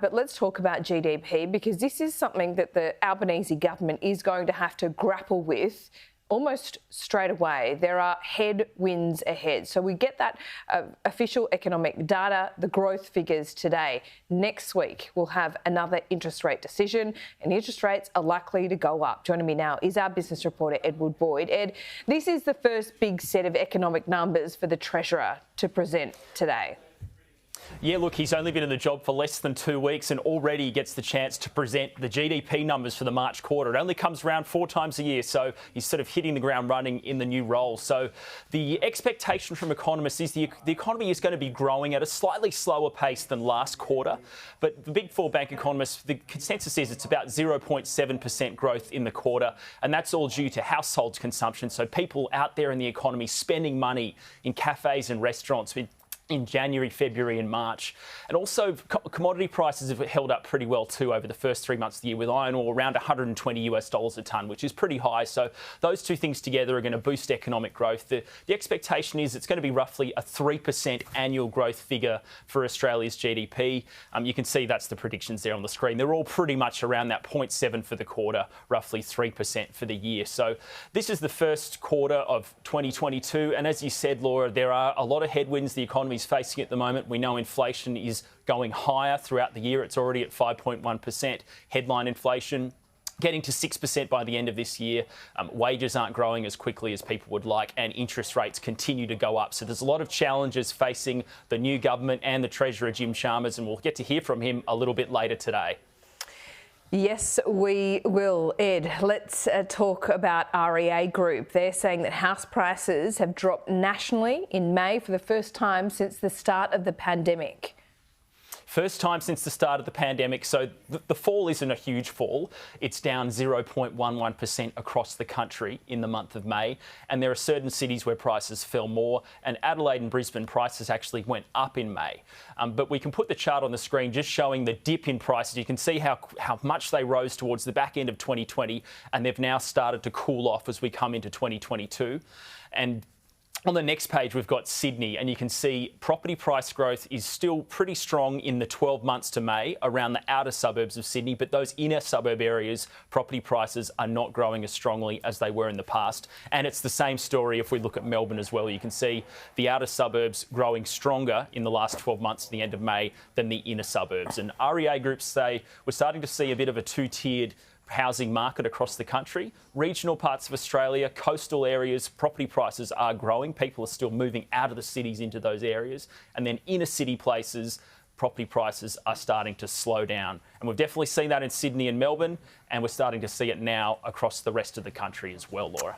But let's talk about GDP, because this is something that the Albanese government is going to have to grapple with almost straight away. There are headwinds ahead. So we get that official economic data, the growth figures today. Next week, we'll have another interest rate decision, and interest rates are likely to go up. Joining me now is our business reporter, Edward Boyd. Ed, this is the first big set of economic numbers for the Treasurer to present today. Yeah, look, he's only been in the job for less than 2 weeks and already gets the chance to present the GDP numbers for the March quarter. It only comes around 4 times a year, so he's sort of hitting the ground running in the new role. So the expectation from economists is the economy is going to be growing at a slightly slower pace than last quarter. But the Big Four bank economists, the consensus is it's about 0.7% growth in the quarter, and that's all due to household consumption. So people out there in the economy spending money in cafes and restaurants in January, February and March. And also commodity prices have held up pretty well too over the first 3 months of the year, with iron ore around $120 a tonne, which is pretty high. So those two things together are going to boost economic growth. The expectation is it's going to be roughly a 3% annual growth figure for Australia's GDP. You can see that's the predictions there on the screen. They're all pretty much around that 0.7 for the quarter, roughly 3% for the year. So this is the first quarter of 2022. And as you said, Laura, there are a lot of headwinds the economy facing at the moment. We know inflation is going higher throughout the year. It's already at 5.1%. Headline inflation getting to 6% by the end of this year. Wages aren't growing as quickly as people would like, and interest rates continue to go up. So there's a lot of challenges facing the new government and the Treasurer, Jim Chalmers, and we'll get to hear from him a little bit later today. Yes, we will. Ed, let's talk about REA Group. They're saying that house prices have dropped nationally in May for the first time since the start of the pandemic. First time since the start of the pandemic, so the fall isn't a huge fall. It's down 0.11% across the country in the month of May, and there are certain cities where prices fell more, and Adelaide and Brisbane prices actually went up in May. But we can put the chart on the screen just showing the dip in prices. You can see how much they rose towards the back end of 2020, and they've now started to cool off as we come into 2022. And on the next page, we've got Sydney, and you can see property price growth is still pretty strong in the 12 months to May around the outer suburbs of Sydney, but those inner suburb areas, property prices are not growing as strongly as they were in the past. And it's the same story if we look at Melbourne as well. You can see the outer suburbs growing stronger in the last 12 months to the end of May than the inner suburbs. And REA Group say we're starting to see a bit of a two-tiered housing market across the country. Regional parts of Australia, coastal areas, property prices are growing. People are still moving out of the cities into those areas. And then inner city places, property prices are starting to slow down. And we've definitely seen that in Sydney and Melbourne, and we're starting to see it now across the rest of the country as well, Laura.